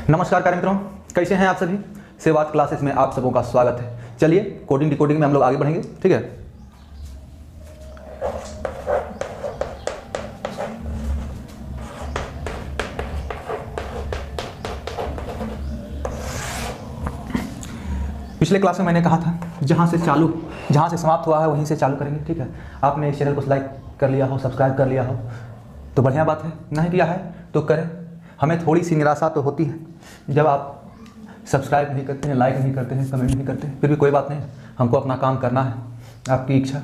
नमस्कार प्यारे मित्रों, कैसे हैं आप सभी। सेवात क्लासेस में आप सबों का स्वागत है। चलिए कोडिंग डिकोडिंग में हम लोग आगे बढ़ेंगे, ठीक है। पिछले क्लास में मैंने कहा था जहां से समाप्त हुआ है वहीं से चालू करेंगे, ठीक है। आपने इस चैनल को लाइक कर लिया हो, सब्सक्राइब कर लिया हो तो बढ़िया बात है, नहीं किया है तो करें। हमें थोड़ी सी निराशा तो होती है जब आप सब्सक्राइब नहीं करते हैं, लाइक नहीं करते हैं, कमेंट नहीं करते हैं, फिर भी कोई बात नहीं, हमको अपना काम करना है, आपकी इच्छा।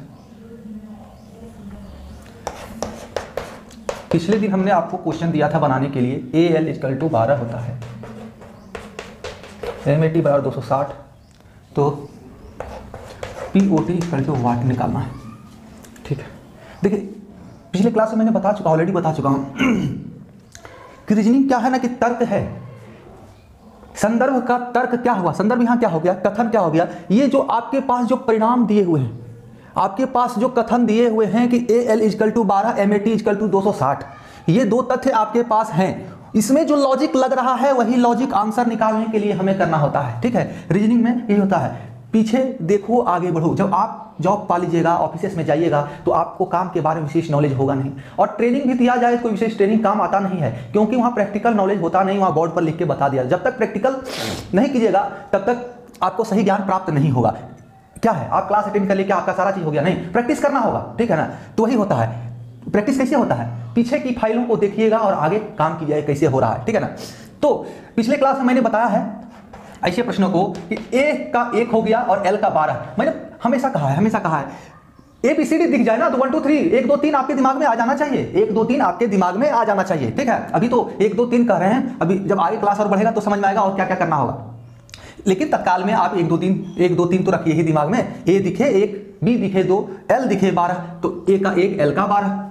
पिछले दिन हमने आपको क्वेश्चन दिया था बनाने के लिए, AL = 12 होता है, MAT = 260, तो POT = वाट निकालना है, ठीक है। देखिए पिछले क्लास में मैंने ऑलरेडी बता चुका हूं कि रीजनिंग क्या है ना, कि तर्क है। संदर्भ का तर्क क्या हुआ, संदर्भ यहां क्या हो गया, कथन क्या हो गया। ये जो आपके पास जो परिणाम दिए हुए हैं, आपके पास जो कथन दिए हुए हैं कि AL = 12, MAT = 260, ये दो तथ्य आपके पास हैं। इसमें जो लॉजिक लग रहा है वही लॉजिक आंसर निकालने के लिए हमें करना होता है, ठीक है। रीजनिंग में यही होता है, पीछे देखो आगे बढ़ो। जब आप जॉब पा लीजिएगा, ऑफिस में जाइएगा, तो आपको काम के बारे में विशेष नॉलेज होगा नहीं, और ट्रेनिंग भी दिया जाए तो कोई विशेष ट्रेनिंग काम आता नहीं है, क्योंकि वहाँ प्रैक्टिकल नॉलेज होता नहीं, वहाँ बोर्ड पर लिख के बता दिया। जब तक प्रैक्टिकल नहीं कीजिएगा तब तक आपको सही ज्ञान प्राप्त नहीं होगा। क्या है, आप क्लास अटेंड कर लेके आपका सारा चीज़ हो गया, नहीं, प्रैक्टिस करना होगा, ठीक है ना। तो वही होता है। प्रैक्टिस कैसे होता है, पीछे की फाइलों को देखिएगा और आगे काम कीजिए कैसे हो रहा है, ठीक है ना। तो पिछले क्लास में मैंने बताया है ऐसे प्रश्नों को कि A का 1 हो गया और L का 12। मैंने हमेशा कहा है ABCD दिख जाए ना तो 1 2 3 1 2 3 आपके दिमाग में आ जाना चाहिए, 1 2 3 आपके दिमाग में आ जाना चाहिए, ठीक है। अभी तो 1 2 3 कह रहे हैं, अभी जब आगे क्लास और बढ़ेगा तो समझ में आएगा और क्या क्या करना होगा। लेकिन तत्काल में आप 1 2 3 तो रखिए ही दिमाग में। A दिखे 1, B दिखे 2, L दिखे 12, तो A का 1, L का 12,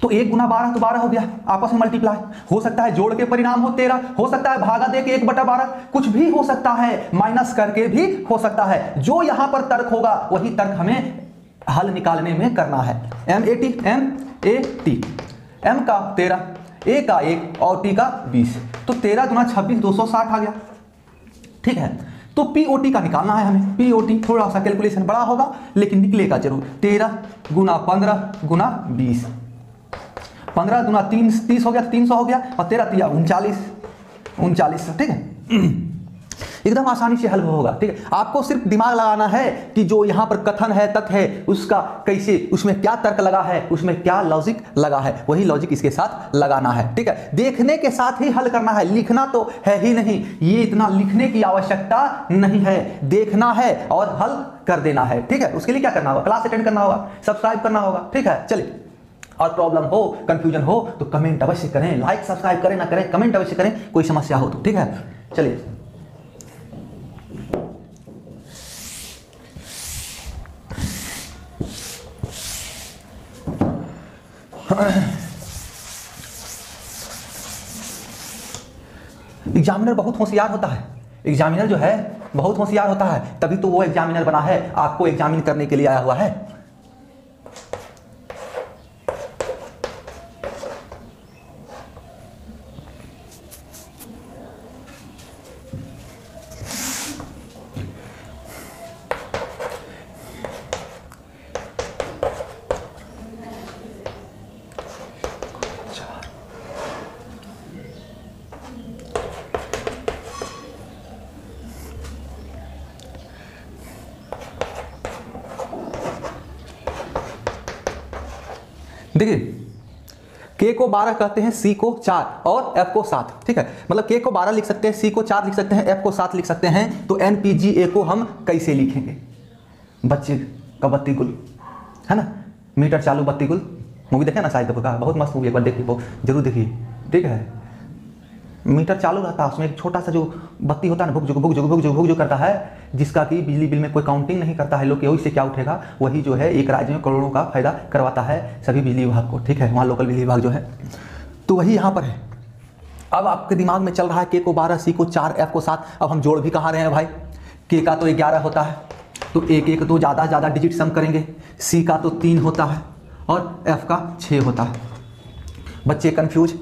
तो 1 × 12 तो 12 हो गया, आपस में मल्टीप्लाई। हो सकता है जोड़ के परिणाम हो 13, हो सकता है भागा दे के 1/12, कुछ भी हो सकता है, माइनस करके भी हो सकता है। जो यहां पर तर्क होगा वही तर्क हमें हल निकालने में करना है। MAT M का 13, A का 1 और T का 20, तो 13 × 26 260 आ गया, ठीक है। तो POT का निकालना है हमें। POT थोड़ा सा कैलकुलेशन बड़ा होगा लेकिन निकलेगा जरूर। 13 × 15 × 20, 15 × 3 30 हो गया, 300 हो गया, और 13 × 39, ठीक है। एकदम आसानी से हल होगा, ठीक है। आपको सिर्फ दिमाग लगाना है कि जो यहाँ पर कथन है, तथ्य है, उसका कैसे, उसमें क्या तर्क लगा है, उसमें क्या लॉजिक लगा है, वही लॉजिक इसके साथ लगाना है, ठीक है। देखने के साथ ही हल करना है, लिखना तो है ही नहीं, ये इतना लिखने की आवश्यकता नहीं है, देखना है और हल कर देना है, ठीक है। उसके लिए क्या करना होगा, क्लास अटेंड करना होगा, सब्सक्राइब करना होगा, ठीक है। चलिए, और प्रॉब्लम हो, कंफ्यूजन हो तो कमेंट अवश्य करें, लाइक सब्सक्राइब करें ना करें, कमेंट अवश्य करें, कोई समस्या हो तो, ठीक है। चलिए एग्जामिनर बहुत होशियार होता है, एग्जामिनर जो है बहुत होशियार होता है, तभी तो वो एग्जामिनर बना है, आपको एग्जामिन करने के लिए आया हुआ है। देखिए, K को 12 कहते हैं, C को 4 और F को 7, ठीक है। मतलब K को 12 लिख सकते हैं, C को 4 लिख सकते हैं, F को 7 लिख सकते हैं। तो NPGA को हम कैसे लिखेंगे, बच्चे का बत्ती गुल, है ना, मीटर चालू बत्ती गुल, मूवी देखे ना शायद का, बहुत मस्त मूवी, एक बार देखिए, जरूर देखिए, ठीक है। मीटर चालू रहता है, उसमें एक छोटा सा जो बत्ती होता है ना, भुक जो करता है, जिसका कि बिजली बिल में कोई काउंटिंग नहीं करता है लोग कि उससे क्या उठेगा, वही जो है एक राज्य में करोड़ों का फायदा करवाता है सभी बिजली विभाग को, ठीक है, वहाँ लोकल बिजली विभाग जो है, तो वही यहाँ पर है। अब आपके दिमाग में चल रहा है K को 12, C को 4, F को 7, अब हम जोड़ भी कहाँ रहे हैं भाई, K का तो 11 होता है, तो एक एक तो ज़्यादा डिजिट सम करेंगे, C का तो 3 होता है और F का 6 होता है। बच्चे कन्फ्यूज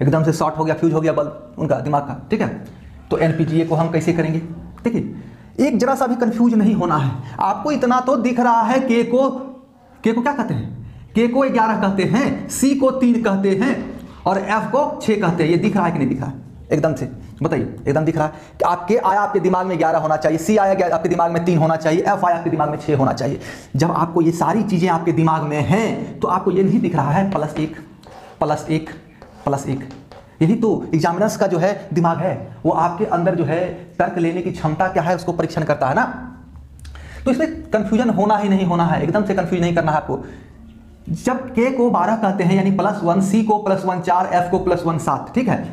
एकदम से शॉर्ट हो गया, फ्यूज हो गया बल्ब उनका दिमाग का, ठीक है। तो NPGA को हम कैसे करेंगे? देखिए एक जरा सा भी कंफ्यूज नहीं होना है आपको। इतना तो दिख रहा है के को क्या कहते हैं? के को 11 कहते हैं, सी को 3 कहते हैं और एफ को 6 कहते हैं। ये दिख रहा है कि नहीं दिख रहा है? एकदम से बताइए, एकदम दिख रहा है कि आपके आया आपके दिमाग में 11 होना चाहिए, सी आया आपके दिमाग में 3 होना चाहिए, एफ आया आपके दिमाग में 6 होना चाहिए। जब आपको ये सारी चीजें आपके दिमाग में हैं तो आपको ये नहीं दिख रहा है +1 +1 +1। यही तो एग्जामिनर्स का जो है दिमाग है, वो आपके अंदर जो है तर्क लेने की क्षमता क्या है उसको परीक्षण करता है ना। तो इसमें कंफ्यूजन होना ही नहीं होना है, एकदम से कंफ्यूज नहीं करना है आपको। जब के को 12 कहते हैं यानी +1, सी को +1 4, एफ को +1 7, ठीक है।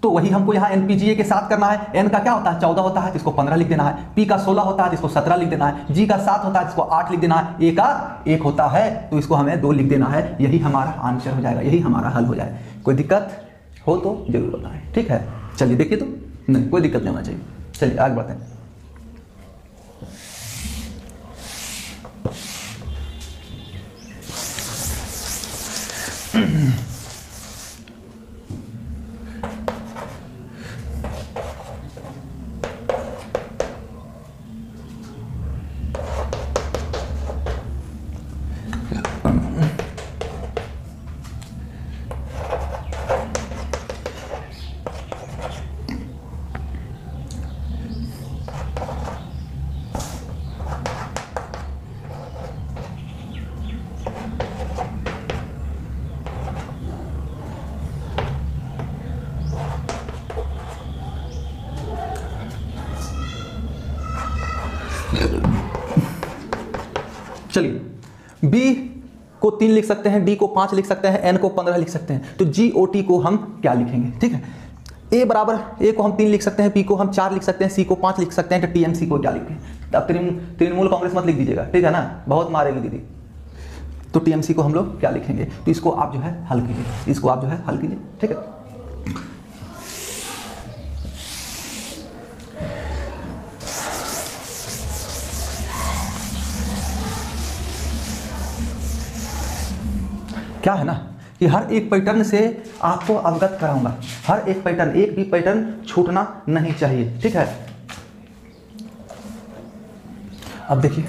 तो वही हमको यहाँ NPGA के साथ करना है। एन का क्या होता है? 14 होता है जिसको 15 लिख देना है, पी का 16 होता है जिसको 17 लिख देना है, जी का 7 होता है जिसको 8 लिख देना है, ए का 1 होता है तो इसको हमें 2 लिख देना है। यही हमारा आंसर हो जाएगा, यही हमारा हल हो जाएगा। कोई दिक्कत हो तो जरूर बताएं, ठीक है। चलिए देखिए, तो नहीं कोई दिक्कत नहीं होना चाहिए। चलिए आगे बढ़ते हैं। चलिए बी को 3 लिख सकते हैं, डी को 5 लिख सकते हैं, एन को 15 लिख सकते हैं। तो GOT को हम क्या लिखेंगे? ठीक है, ए को हम 3 लिख सकते हैं, पी को हम 4 लिख सकते हैं, सी को 5 लिख सकते हैं। तो TMC को क्या लिखें? अब तृणमूल कांग्रेस मत लिख दीजिएगा, ठीक है ना, बहुत मारेगी दीदी। तो TMC को हम लोग क्या लिखेंगे? तो इसको आप जो है हल कीजिए, इसको आप जो है हल कीजिए, ठीक है। क्या है ना कि हर एक पैटर्न से आपको अवगत कराऊंगा, हर एक पैटर्न, एक भी पैटर्न छूटना नहीं चाहिए, ठीक है। अब देखिए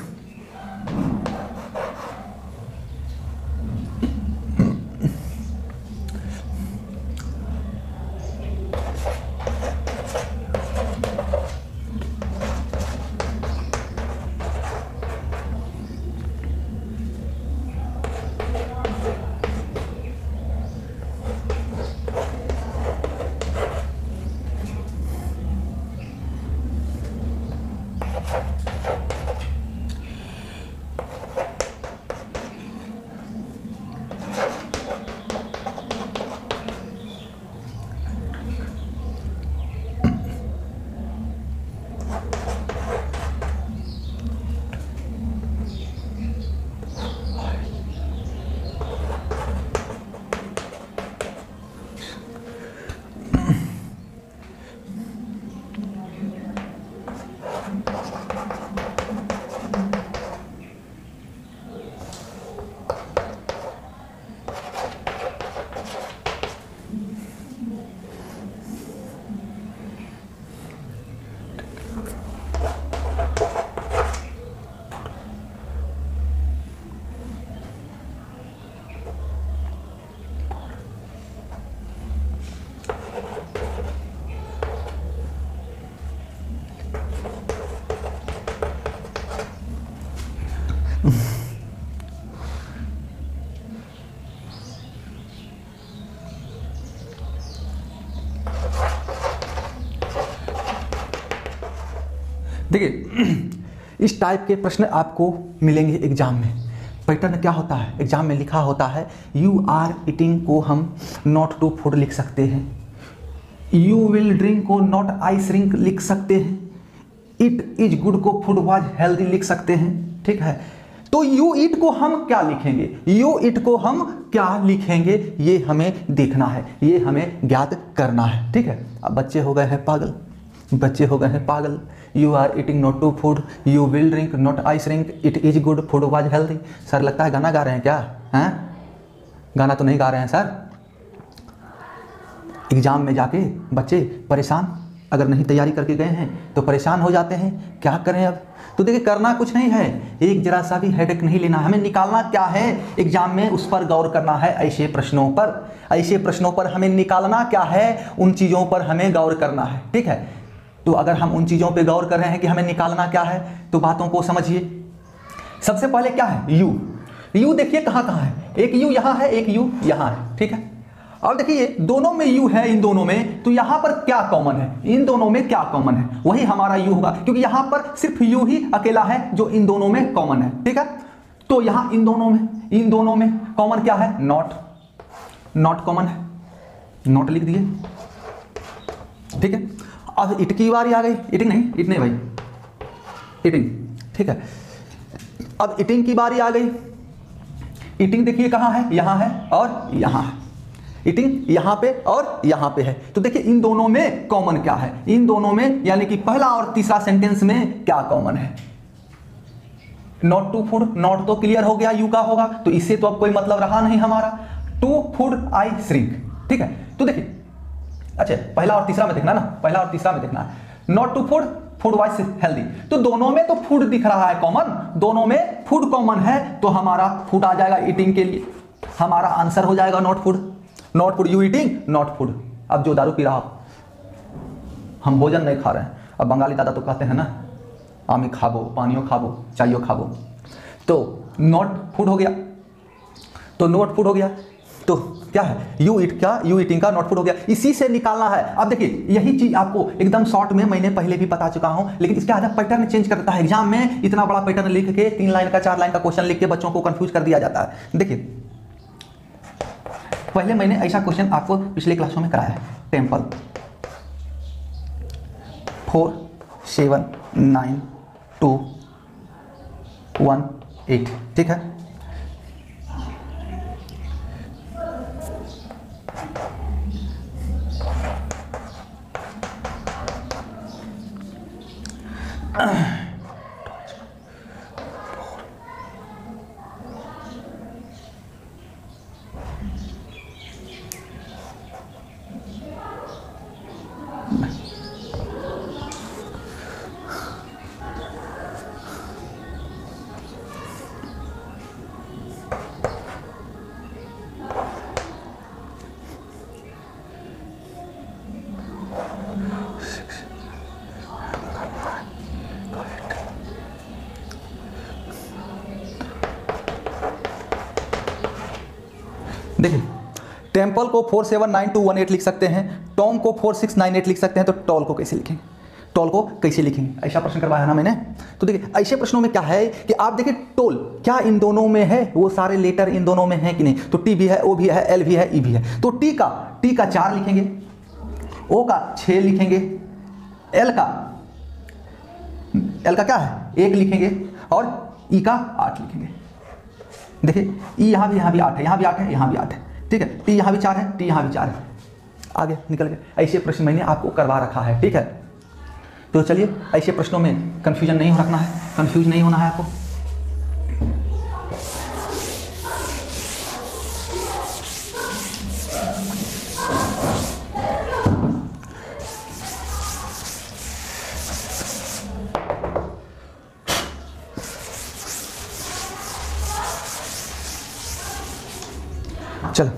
देखिए इस टाइप के प्रश्न आपको मिलेंगे एग्जाम में। पैटर्न क्या होता है? एग्जाम में लिखा होता है यू आर ईटिंग को हम नॉट टू फूड लिख सकते हैं, यू विल ड्रिंक को नॉट आई श्रिंक लिख सकते हैं, इट इज गुड को फूड वाज हेल्दी लिख सकते हैं, ठीक है। तो यू इट को हम क्या लिखेंगे? यू इट को हम क्या लिखेंगे ये हमें देखना है, ये हमें ज्ञात करना है, ठीक है। अब बच्चे हो गए हैं पागल, बच्चे हो गए हैं पागल। You are eating not to food, you will drink not I shrink, it is good food was healthy. Sir लगता है गाना गा रहे हैं क्या? हैं? गाना तो नहीं गा रहे हैं सर। एग्ज़ाम में जाके बच्चे परेशान, अगर नहीं तैयारी करके गए हैं तो परेशान हो जाते हैं, क्या करें अब। तो देखिए करना कुछ नहीं है, एक जरा सा भी हेडेक नहीं लेना, हमें निकालना क्या है एग्जाम में, उस पर गौर करना है। ऐसे प्रश्नों पर हमें निकालना क्या है, उन चीज़ों पर हमें गौर करना है, ठीक है। तो अगर हम उन चीज़ों पर गौर कर रहे हैं कि हमें निकालना क्या है, तो बातों को समझिए। सबसे पहले क्या है, यू देखिए कहाँ कहाँ है, एक यू यहाँ है, एक यू यहाँ है, ठीक है। और देखिए दोनों में यू है, इन दोनों में, तो यहाँ पर क्या कॉमन है, इन दोनों में क्या कॉमन है, वही हमारा यू होगा, क्योंकि यहाँ पर सिर्फ यू ही अकेला है जो इन दोनों में कॉमन है, ठीक है। तो यहाँ इन दोनों में कॉमन क्या है, नॉट कॉमन है, नॉट लिख दिए, ठीक है। अब इट की बारी आ गई, इट नहीं भाई, इटिंग, ठीक है। अब इटिंग की बारी आ गई। इटिंग देखिए कहाँ है, यहाँ है और यहाँ है, इटिंग यहाँ पे और यहाँ पे है। तो देखिए इन दोनों में कॉमन क्या है, इन दोनों में यानी कि पहला और तीसरा सेंटेंस में क्या कॉमन है, नॉट टू फूड, नॉट तो क्लियर हो गया यू का होगा, तो इससे तो अब कोई मतलब रहा नहीं हमारा। टू फूड आई श्रिंक, ठीक है। तो देखिए अच्छा पहला और तीसरा में देखना ना, पहला और तीसरा में देखना है, not to food, food wise healthy, तो दोनों में तो फूड दिख रहा है कॉमन, दोनों में फूड कॉमन है, तो हमारा फूड आ जाएगा ईटिंग के लिए, हमारा आंसर हो जाएगा not food, you eating not food. अब जो दारू पी रहा हो, हम भोजन नहीं खा रहे हैं, अब बंगाली दादा तो कहते हैं ना आमी खाबो, पानियो खाबो, चाइयो खाबो, तो नॉट फूड हो गया, तो नॉट फूड हो गया, तो क्या है यू ईटिंग का नॉट फूड हो गया, इसी से निकालना है। अब देखिए यही चीज आपको एकदम शॉर्ट में मैंने पहले भी बता चुका हूं, लेकिन इसके आधा पैटर्न चेंज कर देता है। एग्जाम में इतना बड़ा पैटर्न लिख के 3 लाइन का 4 लाइन का क्वेश्चन लिख के बच्चों को कंफ्यूज कर दिया जाता है। देखिए पहले मैंने ऐसा क्वेश्चन आपको पिछले क्लासों में कराया है, टेम्पल 4 7 9 2 1 8, ठीक है। देखिए टेम्पल को 479218 लिख सकते हैं, टॉम को 4698 लिख सकते हैं, तो टॉल को कैसे लिखेंगे, टॉल को कैसे लिखेंगे, ऐसा प्रश्न करवाया ना मैंने। तो देखिए ऐसे प्रश्नों में क्या है कि आप देखिए टोल क्या इन दोनों में है, वो सारे लेटर इन दोनों में है कि नहीं, तो टी भी है, ओ भी है, एल भी है, ई भी है, तो टी का 4 लिखेंगे, ओ का 6 लिखेंगे, एल का क्या है 1 लिखेंगे, और ई का 8 लिखेंगे। देखिए ई यहाँ भी 8 है, यहाँ भी 8 है, यहाँ भी 8 है, ठीक है। टी यहाँ भी 4 है, टी यहाँ भी 4 है, आगे निकल गए। ऐसे प्रश्न मैंने आपको करवा रखा है, ठीक है। तो चलिए ऐसे प्रश्नों में कंफ्यूजन नहीं रखना है, कंफ्यूज नहीं होना है आपको। चलो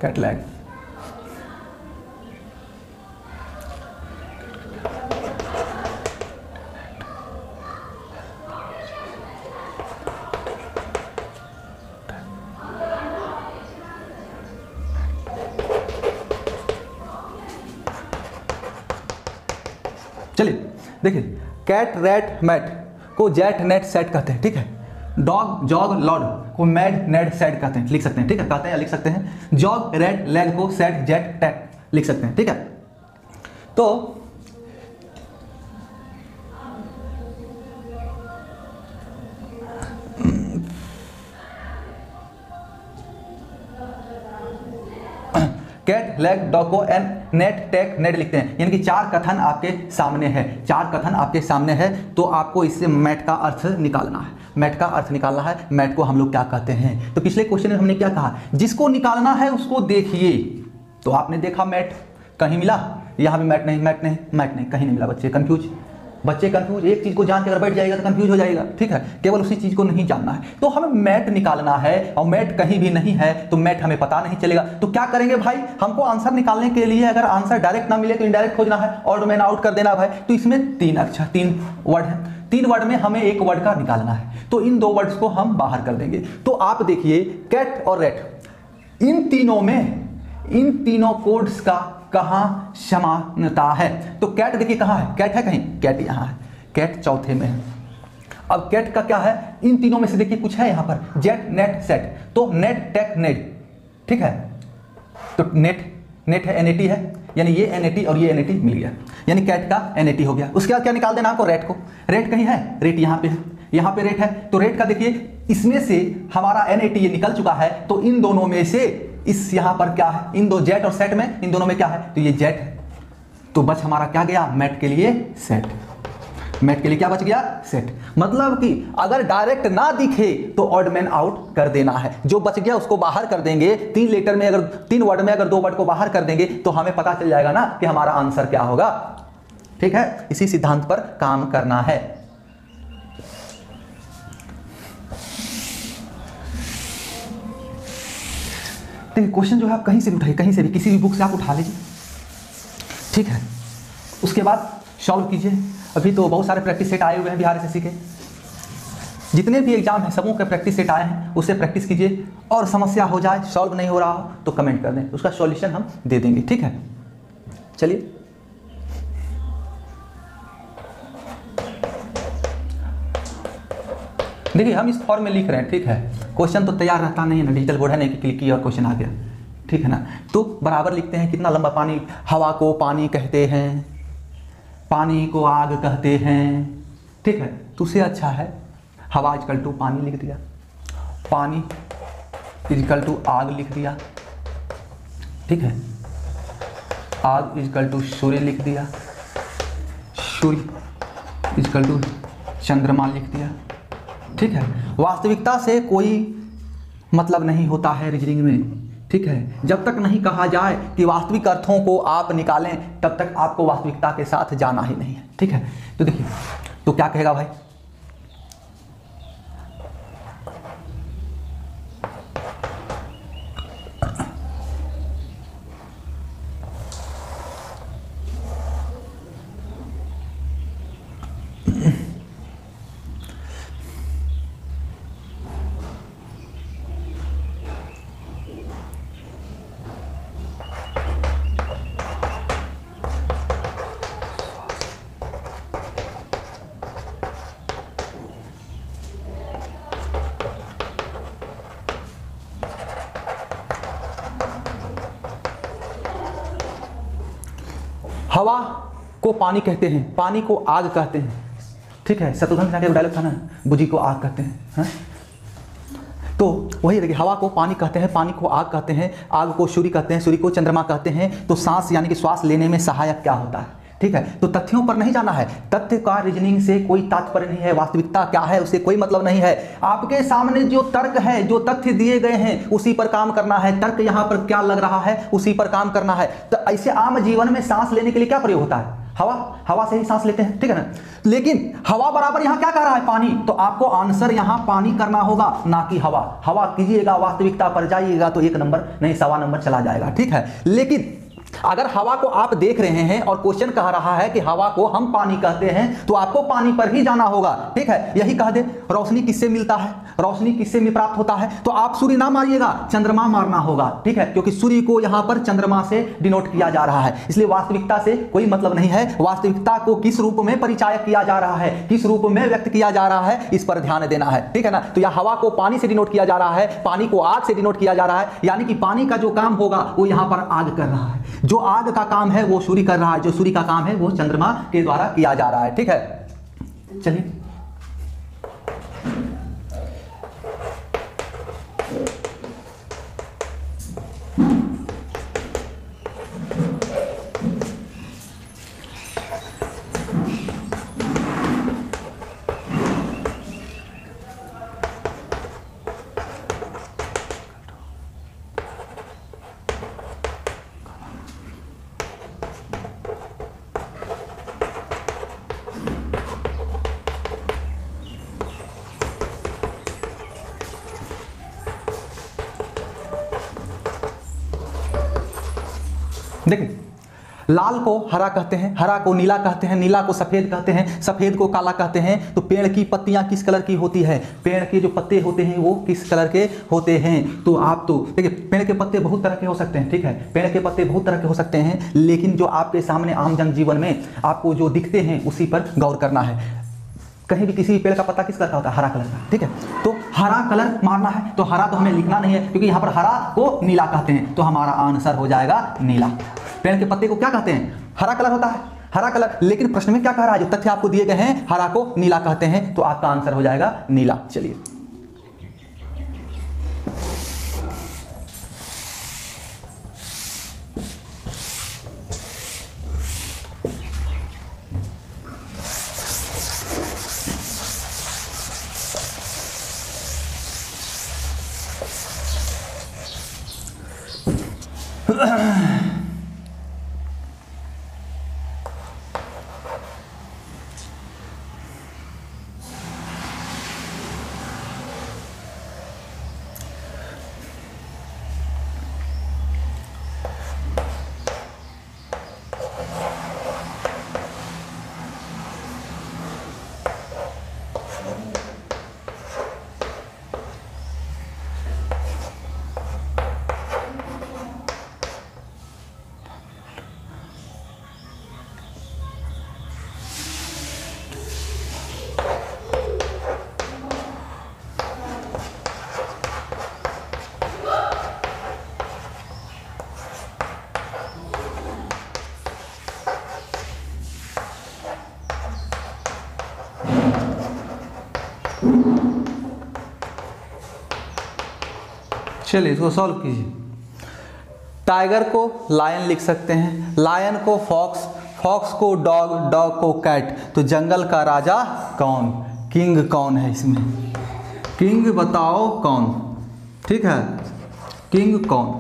कैट लैग। चलिए देखिए, कैट रैट मैट को जैट नेट सेट कहते हैं, ठीक है। डॉग जॉग लॉर्ड को मैड नेड सेट कहते हैं, लिख सकते हैं, ठीक है, कहते हैं या लिख सकते हैं। जॉग रैट लैग को सेट जेट टैट लिख सकते हैं, ठीक है। तो कैट लैग डॉग को एन नेट टैग नेट लिखते हैं, यानी कि चार कथन आपके सामने है, चार कथन आपके सामने है, तो आपको इससे मैट का अर्थ निकालना है, मैट का अर्थ निकालना है। मैट को हम लोग क्या कहते हैं, तो पिछले क्वेश्चन में हमने क्या कहा, जिसको निकालना है उसको देखिए। तो आपने देखा मैट कहीं मिला, यहाँ भी मैट नहीं, मैट नहीं, मैट नहीं, कहीं नहीं मिला। बच्चे कंफ्यूज, बच्चे कंफ्यूज, एक चीज को जान के अगर बैठ जाएगा तो कंफ्यूज हो जाएगा, ठीक है। केवल उसी चीज को नहीं जानना है, तो हमें मैट निकालना है और मैट कहीं भी नहीं है, तो मैट हमें पता नहीं चलेगा। तो क्या करेंगे भाई, हमको आंसर निकालने के लिए अगर आंसर डायरेक्ट ना मिले तो इनडायरेक्ट खोजना है, ऑड मैन आउट कर देना भाई। तो इसमें तीन अक्षर, तीन वर्ड है, तीन वर्ड में हमें एक वर्ड का निकालना है, तो इन दो वर्ड्स को हम बाहर कर देंगे। तो आप देखिए कैट और रैट, इन तीनों में, इन तीनों कोड्स का कहां समानता है। तो कैट देखिए कहां है, कैट है कहीं, कैट यहां है, कैट चौथे में है। अब कैट का क्या है, इन तीनों में से देखिए कुछ है यहां पर, जेट नेट सेट, तो नेट टेक नेट, ठीक है। तो नेट नेट है, एनएटी है, यानी ये एनएटी और ये एनएटी मिल गया, यानी कैट का एनएटी हो गया। उसके बाद क्या निकाल देना आपको, रेट को। रेट कहीं है, रेट यहां पे है, यहां पे रेट है, तो रेट का देखिए इसमें से हमारा एनएटी ये निकल चुका है, तो इन दोनों में से इस यहां पर क्या है, इन दो जेट और सेट में, इन दोनों में क्या है, तो ये जेट है। तो बच हमारा क्या गया, मैट के लिए सेट, मैट के लिए क्या बच गया, सेट। मतलब कि अगर डायरेक्ट ना दिखे तो ऑड मैन आउट कर देना है, जो बच गया उसको बाहर कर देंगे। तीन लेटर में अगर, तीन वर्ड में अगर दो वर्ड को बाहर कर देंगे तो हमें पता चल जाएगा ना कि हमारा आंसर क्या होगा, ठीक है। इसी सिद्धांत पर काम करना है। देखिए क्वेश्चन जो है आप कहीं से भी उठाइए, कहीं से भी, किसी भी बुक से आप उठा लीजिए, ठीक है। उसके बाद सॉल्व कीजिए। अभी तो बहुत सारे प्रैक्टिस सेट आए हुए हैं बिहार एसएससी के, जितने भी एग्जाम हैं सबों के प्रैक्टिस सेट आए हैं, उससे प्रैक्टिस कीजिए। और समस्या हो जाए, सॉल्व नहीं हो रहा हो तो कमेंट कर दें, उसका सॉल्यूशन हम दे देंगे, ठीक है। चलिए देखिए हम इस फॉर्म में लिख रहे हैं, ठीक है। क्वेश्चन तो तैयार रहता नहीं है ना, डिजिटल बोर्ड है नहीं कि क्लिक किया और क्वेश्चन आ गया, ठीक है ना। तो बराबर लिखते हैं, कितना लंबा, पानी, हवा को पानी कहते हैं, पानी को आग कहते हैं, ठीक है। तो उससे अच्छा है हवा इजकल टू पानी लिख दिया, पानी इजकल टू आग लिख दिया, ठीक है। आग इजकल टू सूर्य लिख दिया, सूर्य इजकल टू चंद्रमा लिख दिया, ठीक है। वास्तविकता से कोई मतलब नहीं होता है रीजनिंग में, ठीक है। जब तक नहीं कहा जाए कि वास्तविक अर्थों को आप निकालें, तब तक आपको वास्तविकता के साथ जाना ही नहीं है, ठीक है। तो देखिए, तो क्या कहेगा भाई, हवा को पानी कहते हैं, पानी को आग कहते हैं, ठीक है। शत्रुघ्न सिन्हा का डायलॉग था ना, बुझी को आग कहते हैं, हाँ? तो वही देखिए, हवा को पानी कहते हैं, पानी को आग कहते हैं, आग को सूर्य कहते हैं, सूर्य को चंद्रमा कहते हैं। तो सांस यानी कि श्वास लेने में सहायक क्या होता है, ठीक है। तो तथ्यों पर नहीं जाना है, तथ्य का रीजनिंग से कोई तात्पर्य नहीं है, वास्तविकता क्या है उससे कोई मतलब नहीं है। आपके सामने जो तर्क है, जो तथ्य दिए गए हैं उसी पर काम करना है, तर्क यहाँ पर क्या लग रहा है उसी पर काम करना है। तो ऐसे आम जीवन में सांस लेने के लिए क्या प्रयोग होता है, हवा, हवा से ही सांस लेते हैं, ठीक है ना। लेकिन हवा बराबर यहाँ क्या कह रहा है, पानी, तो आपको आंसर यहाँ पानी करना होगा, ना कि हवा। हवा कीजिएगा, वास्तविकता पर जाइएगा तो 1 नंबर नहीं 1.25 नंबर चला जाएगा, ठीक है। लेकिन अगर हवा को आप देख रहे हैं और क्वेश्चन कह रहा है कि हवा को हम पानी कहते हैं, तो आपको पानी पर ही जाना होगा, ठीक है। यही कह दे रोशनी किससे मिलता है, रोशनी किससे में प्राप्त होता है, तो आप सूर्य ना मारिएगा, चंद्रमा मारना होगा, ठीक है, क्योंकि सूर्य को यहां पर चंद्रमा से डिनोट किया जा रहा है, इसलिए वास्तविकता से कोई मतलब नहीं है। वास्तविकता को किस रूप में परिचायक किया जा रहा है, किस रूप में व्यक्त किया जा रहा है, इस पर ध्यान देना है, ठीक है ना। तो यह हवा को पानी से डिनोट किया जा रहा है, पानी को आग से डिनोट किया जा रहा है, यानी कि पानी का जो काम होगा वो यहां पर आग कर रहा है, जो आग का काम है वो सूर्य कर रहा है, जो सूर्य का काम है वो चंद्रमा के द्वारा किया जा रहा है, ठीक है। चलिए देखिए, लाल को हरा कहते हैं, हरा को नीला कहते हैं, नीला को सफ़ेद कहते हैं, सफ़ेद को काला कहते हैं। तो पेड़ की पत्तियां किस कलर की होती है, पेड़ के जो पत्ते होते हैं वो किस कलर के होते हैं। तो आप तो देखिए, पेड़ के पत्ते बहुत तरह के हो सकते हैं, ठीक है, पेड़ के पत्ते बहुत तरह के हो सकते हैं, लेकिन जो आपके सामने आम जन जीवन में आपको जो दिखते हैं उसी पर गौर करना है। कहीं भी किसी पेड़ का पत्ता किस कलर का होता है, हरा कलर का, ठीक है। तो हरा कलर मारना है, तो हरा तो हमें लिखना नहीं है, क्योंकि यहाँ पर हरा को नीला कहते हैं, तो हमारा आंसर हो जाएगा नीला। पेड़ के पत्ते को क्या कहते हैं, हरा कलर होता है, हरा कलर। लेकिन प्रश्न में क्या कह रहा है, जो तथ्य आपको दिए गए हैं, हरा को नीला कहते हैं, तो आपका आंसर हो जाएगा नीला। चलिए चलिए इसको सॉल्व कीजिए। टाइगर को लायन लिख सकते हैं, लायन को फॉक्स, फॉक्स को डॉग, डॉग को कैट। तो जंगल का राजा कौन, किंग कौन है इसमें, किंग बताओ कौन, ठीक है, किंग कौन,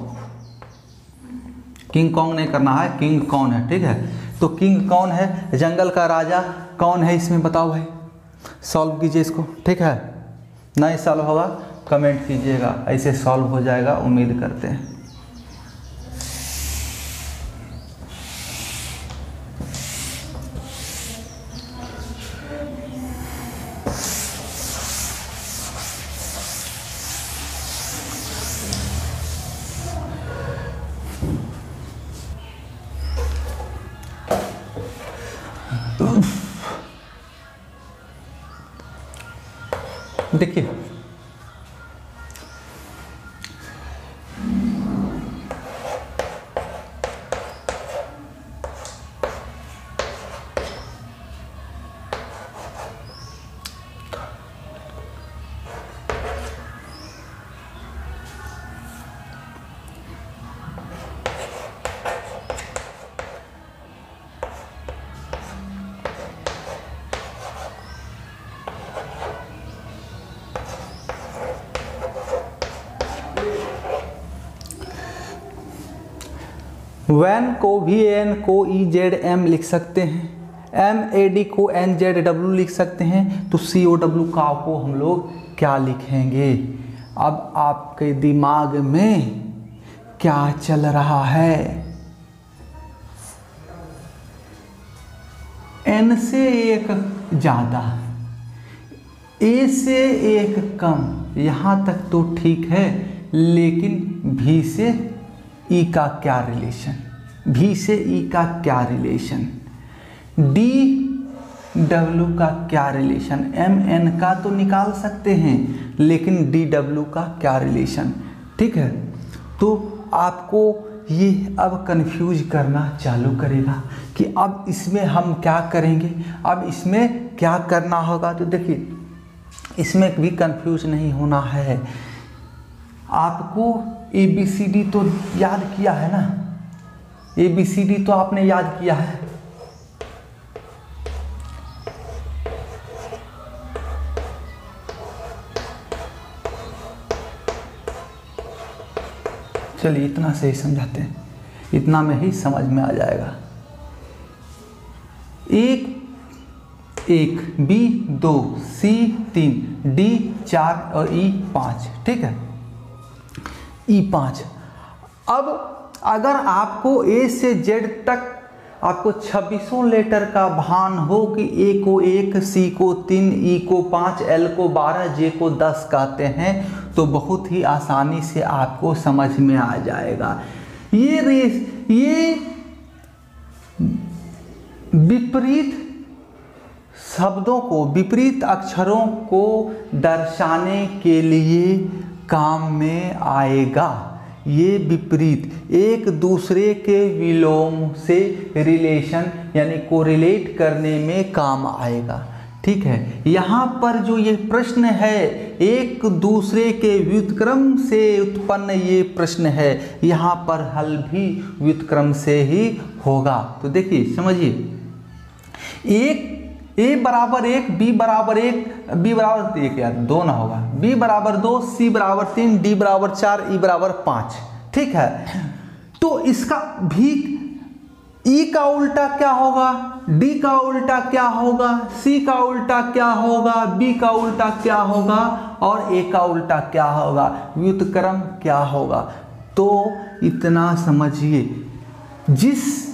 किंग कौन नहीं करना है, किंग कौन है, ठीक है। तो किंग कौन है, जंगल का राजा कौन है इसमें बताओ भाई, सॉल्व कीजिए इसको, ठीक है। नहीं सॉल्व होगा कमेंट कीजिएगा, ऐसे सॉल्व हो जाएगा उम्मीद करते हैं। देखिए वैन को VAN को EZM लिख सकते हैं, MAD को NZW लिख सकते हैं, तो COW का को हम लोग क्या लिखेंगे? अब आपके दिमाग में क्या चल रहा है? N से एक ज़्यादा, A से एक कम, यहाँ तक तो ठीक है, लेकिन V से E का क्या रिलेशन? V से E का क्या रिलेशन? DW का क्या रिलेशन? MN का तो निकाल सकते हैं, लेकिन DW का क्या रिलेशन? ठीक है, तो आपको ये अब कंफ्यूज करना चालू करेगा कि अब इसमें हम क्या करेंगे, अब इसमें क्या करना होगा। तो देखिए, इसमें भी कंफ्यूज नहीं होना है। आपको ABCD तो याद किया है ना, ABCD तो आपने याद किया है। चलिए इतना से ही समझाते हैं, इतना में ही समझ में आ जाएगा। एक B 2, C 3, D 4 और E 5, ठीक है, E 5। अब अगर आपको A से Z तक आपको 26 लेटर का भान हो कि A को 1, C को 3, E को 5, L को 12, J को 10 कहते हैं, तो बहुत ही आसानी से आपको समझ में आ जाएगा। ये विपरीत शब्दों को, विपरीत अक्षरों को दर्शाने के लिए काम में आएगा। ये विपरीत एक दूसरे के विलोम से रिलेशन यानी कोरिलेट करने में काम आएगा। ठीक है, यहाँ पर जो ये प्रश्न है एक दूसरे के व्युत्क्रम से उत्पन्न ये प्रश्न है, यहाँ पर हल भी व्युत्क्रम से ही होगा। तो देखिए समझिए, एक A बराबर 1, B बराबर 1, B बराबर 1 यार 2 ना होगा, B बराबर 2, C बराबर 3, D बराबर 4, E बराबर 5। ठीक है, तो इसका भी E का उल्टा क्या होगा, D का उल्टा क्या होगा, C का उल्टा क्या होगा, B का उल्टा क्या होगा और A का उल्टा क्या होगा, व्युत्क्रम क्या होगा। तो इतना समझिए, जिस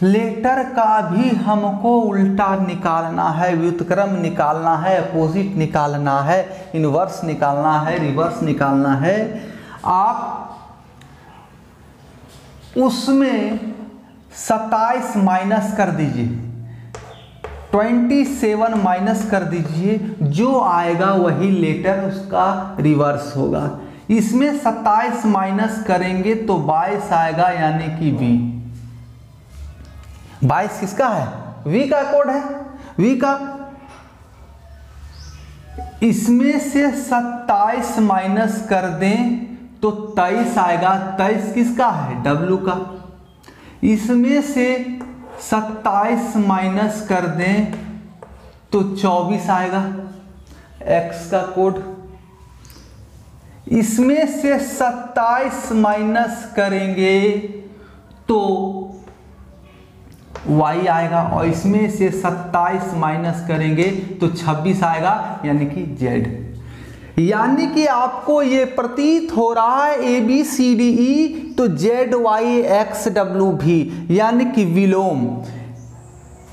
लेटर का भी हमको उल्टा निकालना है, व्युत्क्रम निकालना है, अपोजिट निकालना है, इनवर्स निकालना है, रिवर्स निकालना है, आप उसमें 27 माइनस कर दीजिए, 27 माइनस कर दीजिए, जो आएगा वही लेटर उसका रिवर्स होगा। इसमें 27 माइनस करेंगे तो 22 आएगा, यानी कि V। 22 किसका है, V का कोड है, V का। इसमें से 27 माइनस कर दें तो 23 आएगा, 23 किसका है, W का। इसमें से 27 माइनस कर दें तो 24 आएगा, X का कोड। इसमें से 27 माइनस करेंगे तो Y आएगा, और इसमें से 27 माइनस करेंगे तो 26 आएगा, यानी कि Z। यानी कि आपको ये प्रतीत हो रहा है ABCDE तो ZYXW भी, यानी कि विलोम,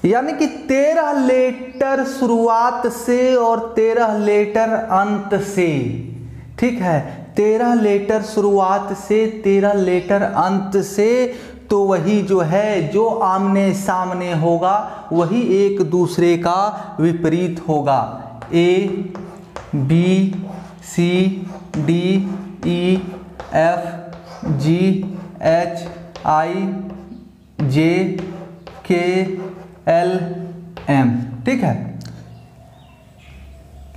यानी कि 13 लेटर शुरुआत से और 13 लेटर अंत से। ठीक है, 13 लेटर शुरुआत से 13 लेटर अंत से, तो वही जो है, जो आमने सामने होगा वही एक दूसरे का विपरीत होगा। A B C D E F G H I J K L M। ठीक है,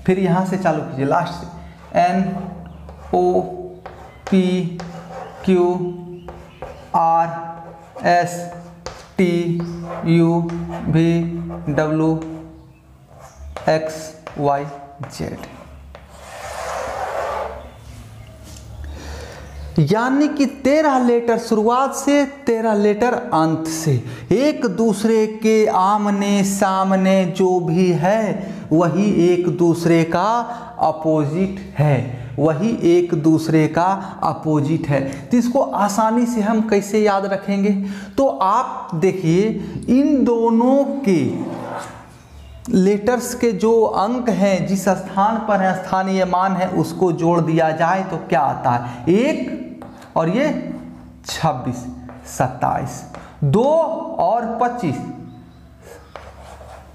फिर यहाँ से चालू कीजिए लास्ट से, N O P Q R S T U V W X Y Z। यानी कि 13 लेटर शुरुआत से 13 लेटर अंत से, एक दूसरे के आमने सामने जो भी है वही एक दूसरे का अपोजिट है, वही एक दूसरे का अपोजिट है। तो इसको आसानी से हम कैसे याद रखेंगे? तो आप देखिए इन दोनों के लेटर्स के जो अंक हैं, जिस स्थान पर है स्थानीय मान है, उसको जोड़ दिया जाए तो क्या आता है? 1 और ये 26, 27, 2 और 25,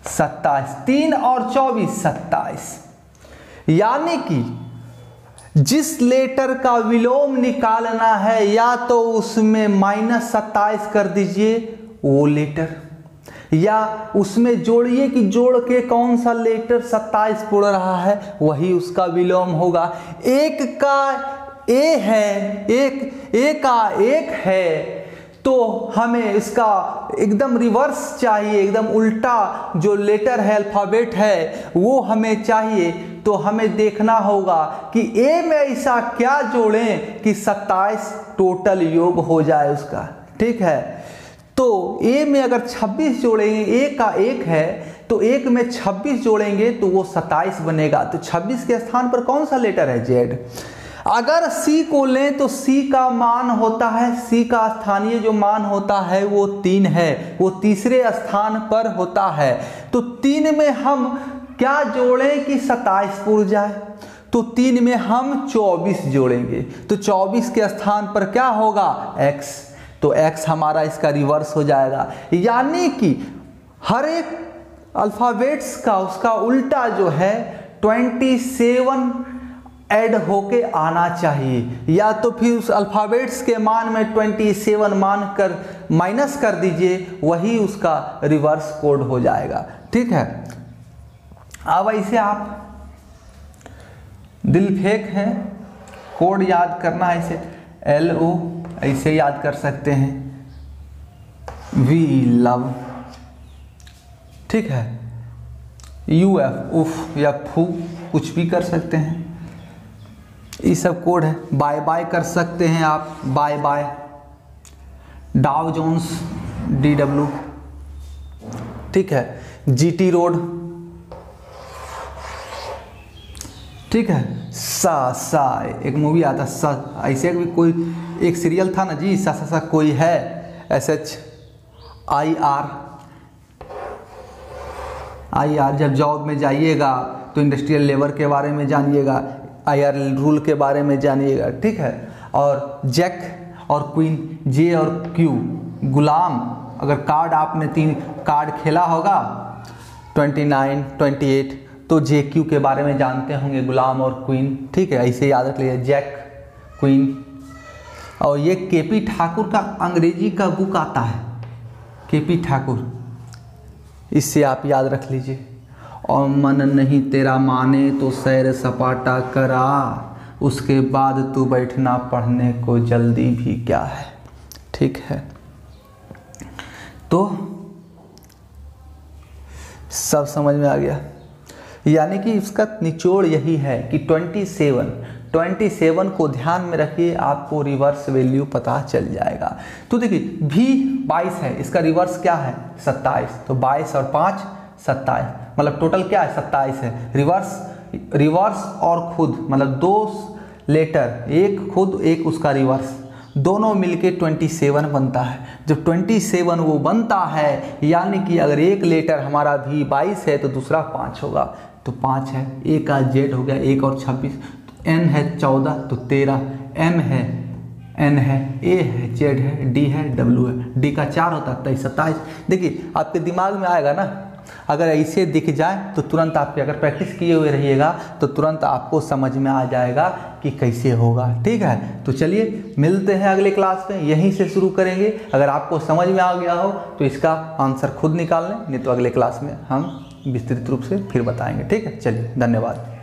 27, 3 और 24, 27। यानी कि जिस लेटर का विलोम निकालना है या तो उसमें -27 कर दीजिए वो लेटर, या उसमें जोड़िए कि जोड़ के कौन सा लेटर 27 पड़ रहा है वही उसका विलोम होगा। एक का ए है, एक का एक है, तो हमें इसका एकदम रिवर्स चाहिए, एकदम उल्टा जो लेटर है अल्फ़ाबेट है वो हमें चाहिए। तो हमें देखना होगा कि ए में ऐसा क्या जोड़ें कि 27 टोटल योग हो जाए उसका, ठीक है। तो ए में अगर 26 जोड़ेंगे, ए का एक है तो एक में 26 जोड़ेंगे तो वो 27 बनेगा। तो 26 के स्थान पर कौन सा लेटर है? जेड। अगर सी को लें तो सी का मान होता है, सी का स्थानीय जो मान होता है वो 3 है, वो तीसरे स्थान पर होता है। तो 3 में हम क्या जोड़ें कि 27 पूर जाए? तो 3 में हम 24 जोड़ेंगे, तो 24 के स्थान पर क्या होगा? x। तो x हमारा इसका रिवर्स हो जाएगा। यानी कि हर एक अल्फ़ाबेट्स का उसका उल्टा जो है 27 ऐड होके आना चाहिए, या तो फिर उस अल्फ़ाबेट्स के मान में 27 मान कर माइनस कर दीजिए, वही उसका रिवर्स कोड हो जाएगा, ठीक है। अब ऐसे आप दिल फेंक हैं, कोड याद करना है ऐसे LO ऐसे याद कर सकते हैं, वी लव, ठीक है। UF उफ या फू कुछ भी कर सकते हैं, ये सब कोड है। बाय बाय कर सकते हैं आप, बाय बाय। डाव जोन्स DW, ठीक है। GT रोड, ठीक है। सा एक मूवी आता सा, ऐसे भी कोई एक सीरियल था ना जी, सा कोई है, SHIR। जब जॉब में जाइएगा तो इंडस्ट्रियल लेबर के बारे में जानिएगा, IR रूल के बारे में जानिएगा, ठीक है। और जैक और क्वीन, J और Q गुलाम। अगर कार्ड आपने 3 कार्ड खेला होगा 29, 28, तो JQ के बारे में जानते होंगे, गुलाम और क्वीन, ठीक है। ऐसे याद रख लीजिए, जैक, क्वीन। और ये KP ठाकुर का अंग्रेजी का बुक आता है, KP ठाकुर, इससे आप याद रख लीजिए। और मन नहीं तेरा माने तो सैर सपाटा करा, उसके बाद तू बैठना पढ़ने को जल्दी भी क्या है, ठीक है। तो सब समझ में आ गया। यानी कि इसका निचोड़ यही है कि 27 को ध्यान में रखिए, आपको रिवर्स वैल्यू पता चल जाएगा। तो देखिए भी 22 है, इसका रिवर्स क्या है? 27। तो 22 और 5 27, मतलब टोटल क्या है? 27 है। रिवर्स और खुद, मतलब 2 लेटर, एक खुद एक उसका रिवर्स, दोनों मिलके 27 बनता है। जब 27 वो बनता है, यानी कि अगर एक लेटर हमारा भी 22 है तो दूसरा 5 होगा, तो 5 है। ए का जेड हो गया 1 और 26, तो N है 14 तो 13, M है N है, A है, Z है, D है, W है, D का 4 होता है 23, 27। देखिए आपके दिमाग में आएगा ना, अगर ऐसे दिख जाए तो तुरंत आपके, अगर प्रैक्टिस किए हुए रहिएगा तो तुरंत आपको समझ में आ जाएगा कि कैसे होगा, ठीक है। तो चलिए मिलते हैं अगले क्लास में, यहीं से शुरू करेंगे। अगर आपको समझ में आ गया हो तो इसका आंसर खुद निकाल लें, नहीं तो अगले क्लास में हम विस्तृत रूप से फिर बताएंगे, ठीक है। चलिए धन्यवाद।